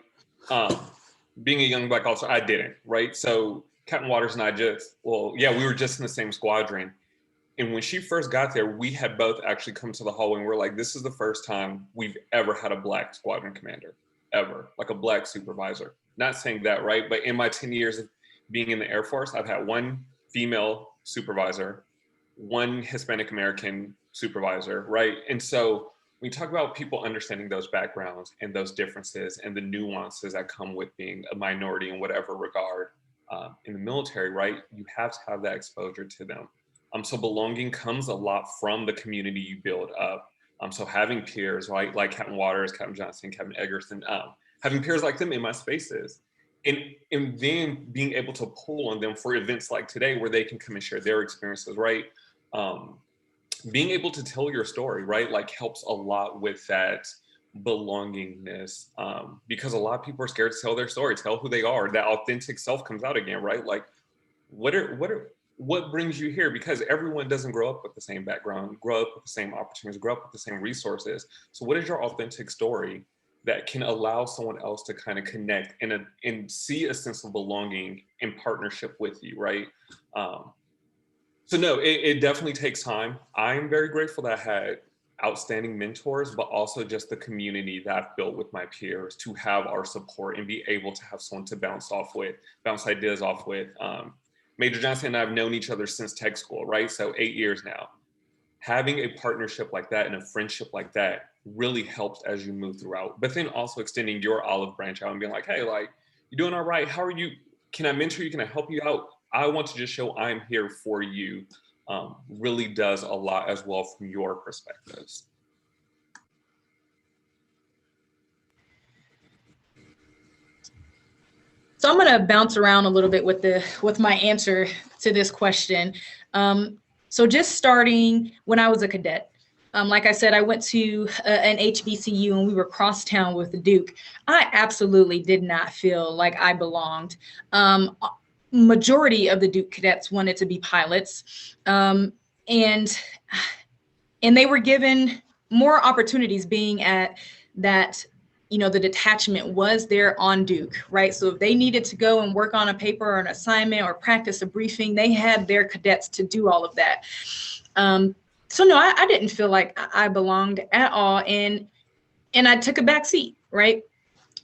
Being a young Black officer, I didn't, right? So Captain Waters and I we were just in the same squadron. And when she first got there, we had both actually come to the hallway and we're like, this is the first time we've ever had a Black squadron commander, ever, like a Black supervisor. Not saying that, right? But in my 10 years of being in the Air Force, I've had one female supervisor, one Hispanic American supervisor, right? And so when you talk about people understanding those backgrounds and those differences and the nuances that come with being a minority in whatever regard in the military, right? You have to have that exposure to them. So belonging comes a lot from the community you build up. So having peers, right, like Captain Waters, Captain Johnson, Captain Edgerson, having peers like them in my spaces, and then being able to pull on them for events like today where they can come and share their experiences, right? Being able to tell your story, right, like helps a lot with that belongingness, because a lot of people are scared to tell their story, tell who they are. That authentic self comes out again, right? Like, what brings you here? Because everyone doesn't grow up with the same background, grow up with the same opportunities, grow up with the same resources. So what is your authentic story that can allow someone else to kind of connect and see a sense of belonging in partnership with you, right? So no, it definitely takes time. I'm very grateful that I had outstanding mentors, but also just the community that I've built with my peers to have our support and be able to have someone to bounce ideas off with. Major Johnson and I have known each other since tech school, right? So 8 years now. Having a partnership like that and a friendship like that really helps as you move throughout. But then also extending your olive branch out and being like, hey, like, you doing all right? How are you? Can I mentor you? Can I help you out? I want to just show I'm here for you. Really does a lot as well from your perspectives. So I'm going to bounce around a little bit with my answer to this question. So just starting when I was a cadet, like I said, I went to an HBCU and we were crosstown with the Duke. I absolutely did not feel like I belonged. Majority of the Duke cadets wanted to be pilots, and they were given more opportunities being at that, you know, the detachment was there on Duke, right? So if they needed to go and work on a paper or an assignment or practice a briefing, they had their cadets to do all of that. So no, I didn't feel like I belonged at all. And I took a back seat, right?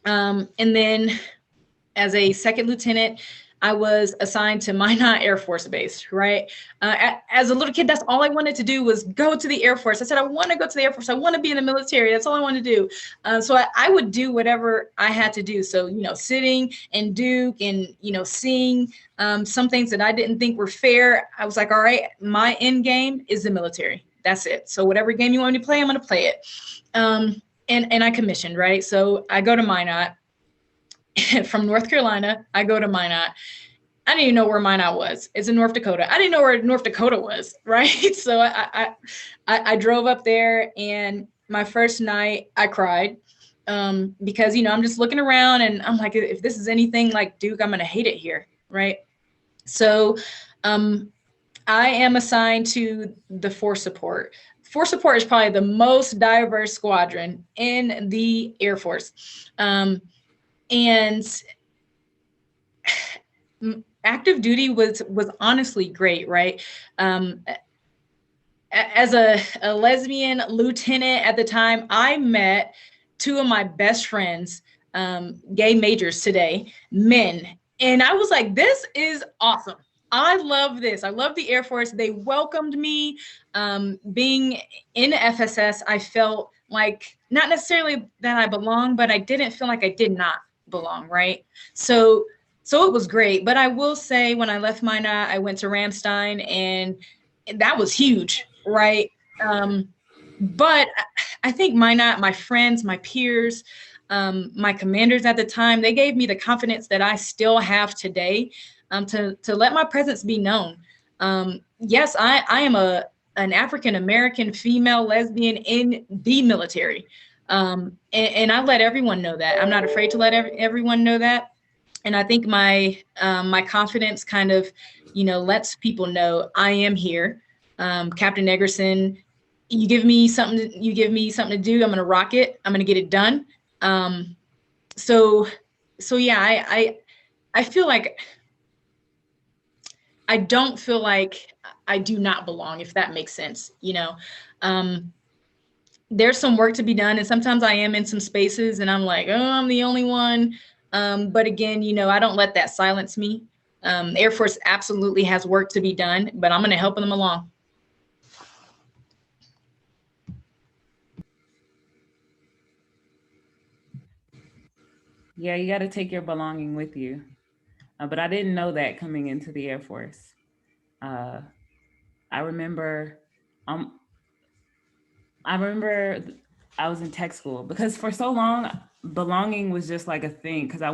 And then as a second lieutenant, I was assigned to Minot Air Force Base, right? As a little kid, that's all I wanted to do was go to the Air Force. I said, I want to go to the Air Force. I want to be in the military. That's all I want to do. So I would do whatever I had to do. So, you know, sitting and Duke and, you know, seeing some things that I didn't think were fair. I was like, all right, my end game is the military. That's it. So whatever game you want me to play, I'm going to play it. And I commissioned, right? So I go to Minot. From North Carolina, I go to Minot. I didn't even know where Minot was. It's in North Dakota. I didn't know where North Dakota was, right? So I drove up there, and my first night I cried because, you know, I'm just looking around and I'm like, if this is anything like Duke, I'm going to hate it here, right? So I am assigned to the Force Support. Force Support is probably the most diverse squadron in the Air Force. And active duty was honestly great, right? As a lesbian lieutenant at the time, I met two of my best friends, gay majors today, men. And I was like, this is awesome. I love this. I love the Air Force. They welcomed me. Being in FSS, I felt like not necessarily that I belong, but I didn't feel like I did not belong, right? So it was great. But I will say when I left Minot, I went to Ramstein, and that was huge, right? But I think Minot, my friends, my peers, my commanders at the time, they gave me the confidence that I still have today, to let my presence be known. Yes, I am an African-American female lesbian in the military. And I let everyone know that. I'm not afraid to let everyone know that. And I think my confidence kind of, you know, lets people know I am here. Captain Edgerson, you give me something to do, I'm going to rock it. I'm going to get it done. So yeah, I feel like I don't feel like I do not belong, if that makes sense. You know, there's some work to be done. And sometimes I am in some spaces and I'm like, oh, I'm the only one. But again, you know, I don't let that silence me. The Air Force absolutely has work to be done, but I'm going to help them along. Yeah, you got to take your belonging with you. But I didn't know that coming into the Air Force. I remember I was in tech school because for so long, belonging was just like a thing. Because I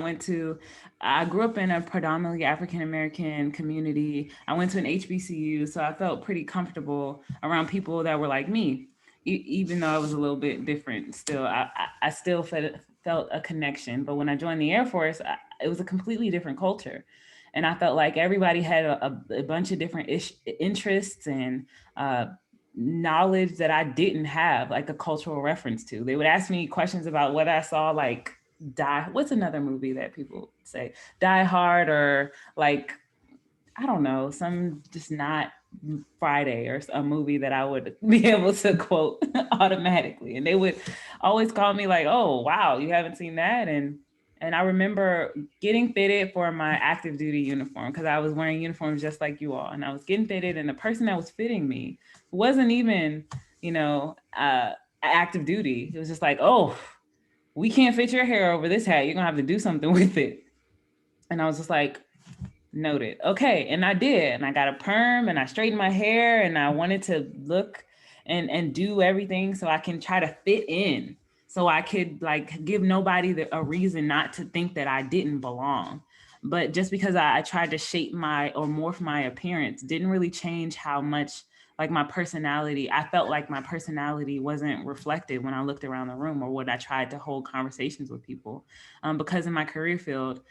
grew up in a predominantly African-American community. I went to an HBCU, so I felt pretty comfortable around people that were like me, even though I was a little bit different. Still, I still felt a connection. But when I joined the Air Force, it was a completely different culture. And I felt like everybody had a bunch of different interests and knowledge that I didn't have, like a cultural reference to. They would ask me questions about what I saw, like what's another movie that people say? Die Hard, or like, I don't know, some just not Friday or a movie that I would be able to quote automatically. And they would always call me like, oh, wow, you haven't seen that? And I remember getting fitted for my active duty uniform because I was wearing uniforms just like you all. And I was getting fitted, and the person that was fitting me wasn't even, active duty. It was just like, oh, we can't fit your hair over this hat. You're gonna have to do something with it. And I was just like, noted. Okay. And I did. And I got a perm and I straightened my hair and I wanted to look and do everything so I can try to fit in. So I could like give nobody a reason not to think that I didn't belong. But just because I tried to shape or morph my appearance didn't really change how much like my personality, I felt like my personality wasn't reflected when I looked around the room or when I tried to hold conversations with people. Because in my career field,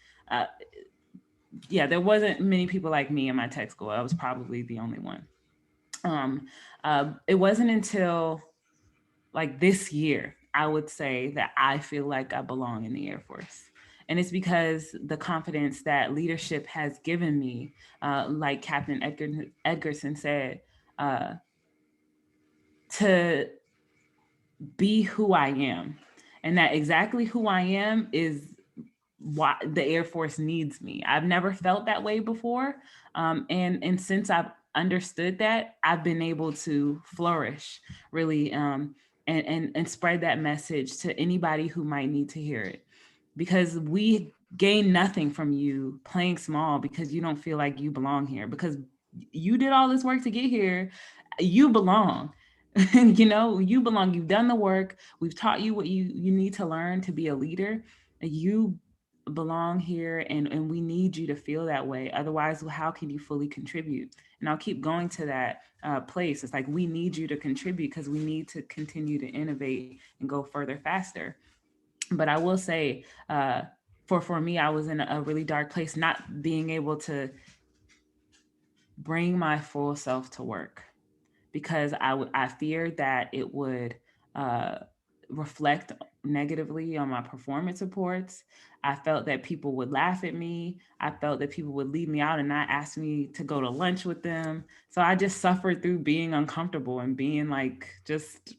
there wasn't many people like me in my tech school. I was probably the only one. It wasn't until like this year, I would say, that I feel like I belong in the Air Force. And it's because the confidence that leadership has given me, like Captain Edgerson said, to be who I am. And that exactly who I am is why the Air Force needs me. I've never felt that way before. And since I've understood that, I've been able to flourish really and spread that message to anybody who might need to hear it. Because we gain nothing from you playing small because you don't feel like you belong here. Because you did all this work to get here, you belong. You belong. You've done the work. We've taught you what you need to learn to be a leader. You belong here, and we need you to feel that way. Otherwise, how can you fully contribute? And I'll keep going to that place. It's like we need you to contribute because we need to continue to innovate and go further faster. But I will say, for me, I was in a really dark place, not being able to bring my full self to work because I feared that it would reflect negatively on my performance reports. I felt that people would laugh at me. I felt that people would leave me out and not ask me to go to lunch with them. So I just suffered through being uncomfortable and being like just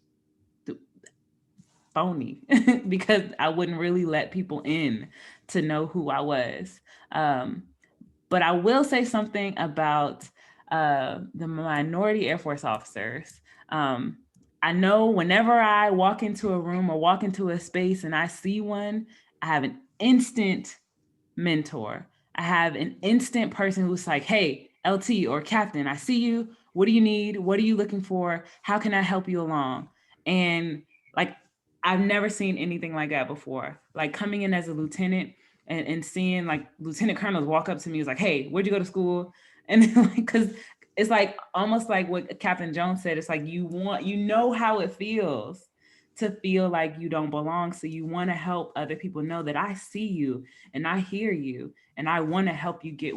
phony because I wouldn't really let people in to know who I was. But I will say something about the minority Air Force officers. I know whenever I walk into a room or walk into a space and I see one, I have an instant mentor. I have an instant person who's like, hey, LT or Captain, I see you. What do you need? What are you looking for? How can I help you along? And like, I've never seen anything like that before. Like coming in as a lieutenant and seeing like lieutenant colonels walk up to me, was like, hey, where'd you go to school? And like, because it's like almost like what Captain Jones said, it's like you know how it feels to feel like you don't belong. So you want to help other people know that I see you and I hear you and I want to help you get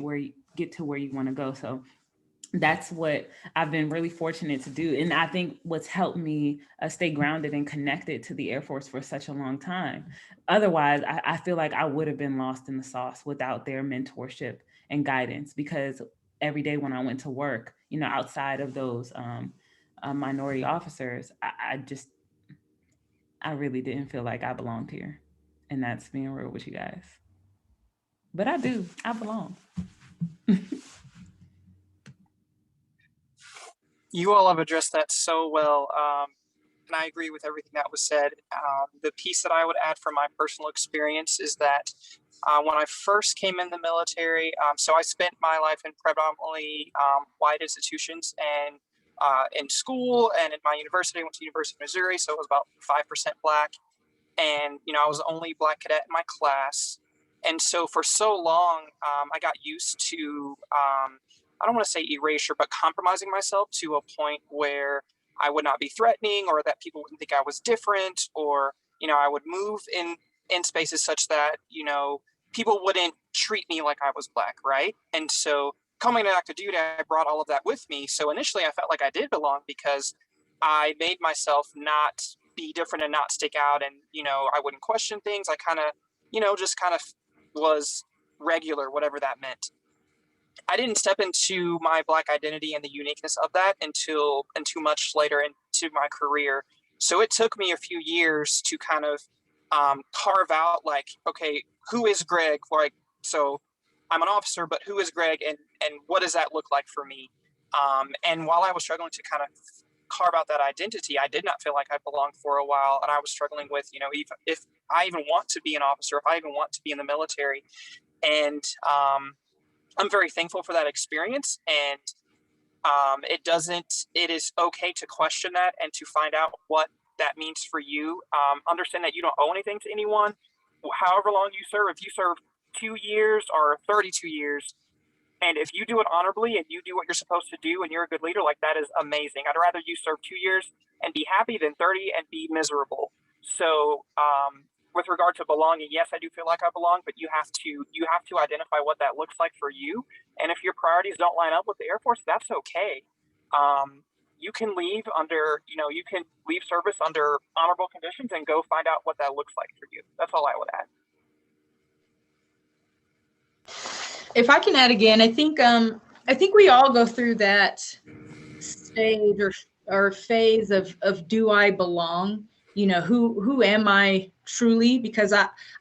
to where you want to go. So that's what I've been really fortunate to do. And I think what's helped me stay grounded and connected to the Air Force for such a long time. Otherwise, I feel like I would have been lost in the sauce without their mentorship and guidance, because every day when I went to work, outside of those minority officers, I really didn't feel like I belonged here. And that's being real with you guys. But I do, I belong. You all have addressed that so well, and I agree with everything that was said. The piece that I would add from my personal experience is that when I first came in the military, so I spent my life in predominantly white institutions, and in school and in my university. I went to University of Missouri, so it was about 5% Black, and I was the only Black cadet in my class. And so for so long, I got used to I don't want to say erasure, but compromising myself to a point where I would not be threatening, or that people wouldn't think I was different, or, I would move in spaces such that, people wouldn't treat me like I was Black, right? And so coming to active duty, I brought all of that with me. So initially I felt like I did belong because I made myself not be different and not stick out. And, I wouldn't question things. I kind of, just kind of was regular, whatever that meant. I didn't step into my Black identity and the uniqueness of that until much later into my career. So it took me a few years to kind of carve out, like, okay, who is Greg? Like, so I'm an officer, but who is Greg, and what does that look like for me? And while I was struggling to kind of carve out that identity, I did not feel like I belonged for a while, and I was struggling with, you know, if I even want to be an officer, if I even want to be in the military. And I'm very thankful for that experience, and it is okay to question that and to find out what that means for you. Understand that you don't owe anything to anyone. However long you serve, if you serve 2 years or 32 years, and if you do it honorably and you do what you're supposed to do and you're a good leader, like, that is amazing. I'd rather you serve 2 years and be happy than 30 and be miserable. So with regard to belonging, yes, I do feel like I belong, but you have to identify what that looks like for you. And if your priorities don't line up with the Air Force, that's okay. You can leave you can leave service under honorable conditions and go find out what that looks like for you. That's all I would add. If I can add again, I think we all go through that stage or phase of do I belong? You know, who am I truly? Because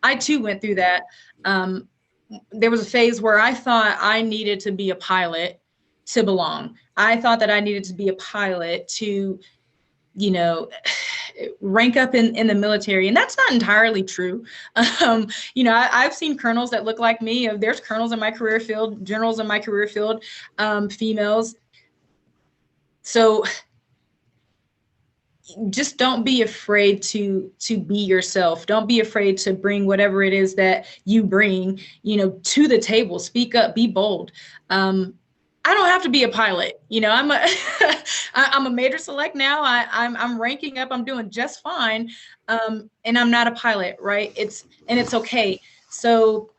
I too went through that. There was a phase where I thought I needed to be a pilot to belong. I thought that I needed to be a pilot to, you know, rank up in the military, and that's not entirely true. You know, I've seen colonels that look like me. There's colonels in my career field, generals in my career field, females. So just don't be afraid to be yourself. Don't be afraid to bring whatever it is that you bring, you know, to the table. Speak up, be bold. I don't have to be a pilot. You know, I'm a major select now. I'm ranking up. I'm doing just fine. And I'm not a pilot, right? It's okay. So,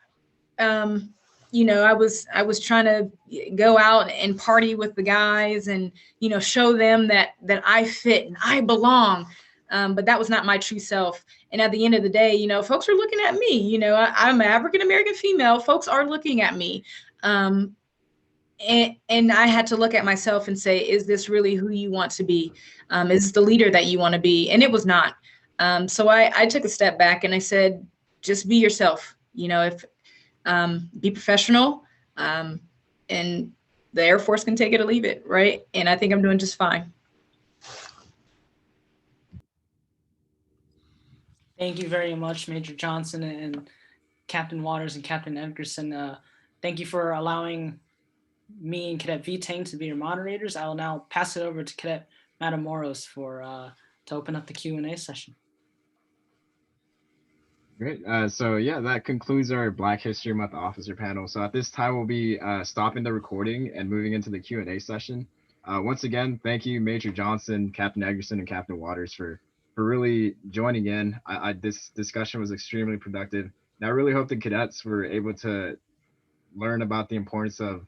you know, I was trying to go out and party with the guys and, you know, show them that I fit and I belong. But that was not my true self. And at the end of the day, you know, folks are looking at me. You know, I'm an African-American female. Folks are looking at me. And I had to look at myself and say, is this really who you want to be? Is this the leader that you want to be? And it was not. So I took a step back and I said, just be yourself. You know, be professional, and the Air Force can take it or leave it, right? And I think I'm doing just fine. Thank you very much, Major Johnson and Captain Waters and Captain Edgerson. Thank you for allowing me and Cadet V-Tang to be your moderators. I will now pass it over to Cadet Matamoros to open up the Q&A session. Great. So yeah, that concludes our Black History Month officer panel. So at this time, we'll be stopping the recording and moving into the Q&A session. Once again, thank you, Major Johnson, Captain Edgerson, and Captain Waters for really joining in. This discussion was extremely productive. And I really hope the cadets were able to learn about the importance of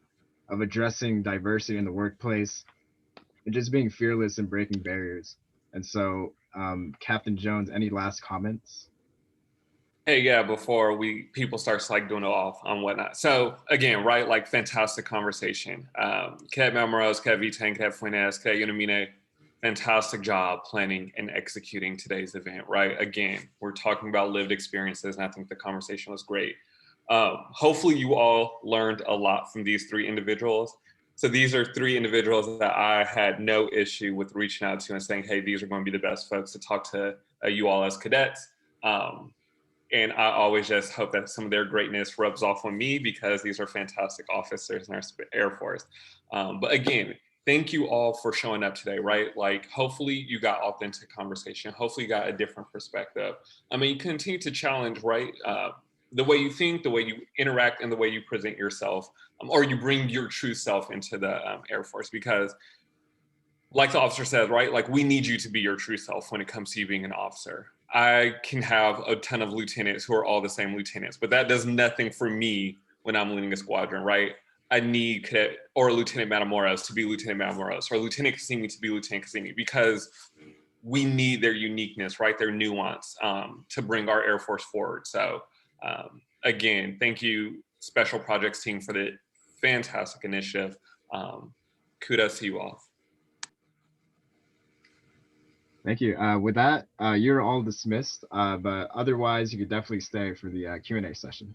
addressing diversity in the workplace and just being fearless and breaking barriers. And so, Captain Jones, any last comments? Hey, yeah, before people start like doing it off on whatnot. So again, right, like fantastic conversation. Cadet Matamoros, Cadet V-Tang, Cadet Fuentes, Cadet Unamine, fantastic job planning and executing today's event, right? Again, we're talking about lived experiences, and I think the conversation was great. Hopefully you all learned a lot from these three individuals. So these are three individuals that I had no issue with reaching out to and saying, hey, these are going to be the best folks to talk to you all as cadets. And I always just hope that some of their greatness rubs off on me, because these are fantastic officers in our Air Force. But again, thank you all for showing up today, right? Like, hopefully you got authentic conversation. Hopefully you got a different perspective. I mean, you continue to challenge, right? The way you think, the way you interact, and the way you present yourself, or you bring your true self into the Air Force. Because like the officer said, right? Like, we need you to be your true self when it comes to you being an officer. I can have a ton of lieutenants who are all the same lieutenants, but that does nothing for me when I'm leading a squadron, right? I need Cadet or Lieutenant Matamoros to be Lieutenant Matamoros, or Lieutenant Cassini to be Lieutenant Cassini, because we need their uniqueness, right? Their nuance to bring our Air Force forward. So again, thank you, Special Projects team, for the fantastic initiative. Kudos to you all. Thank you. With that, you're all dismissed, but otherwise you could definitely stay for the Q&A session.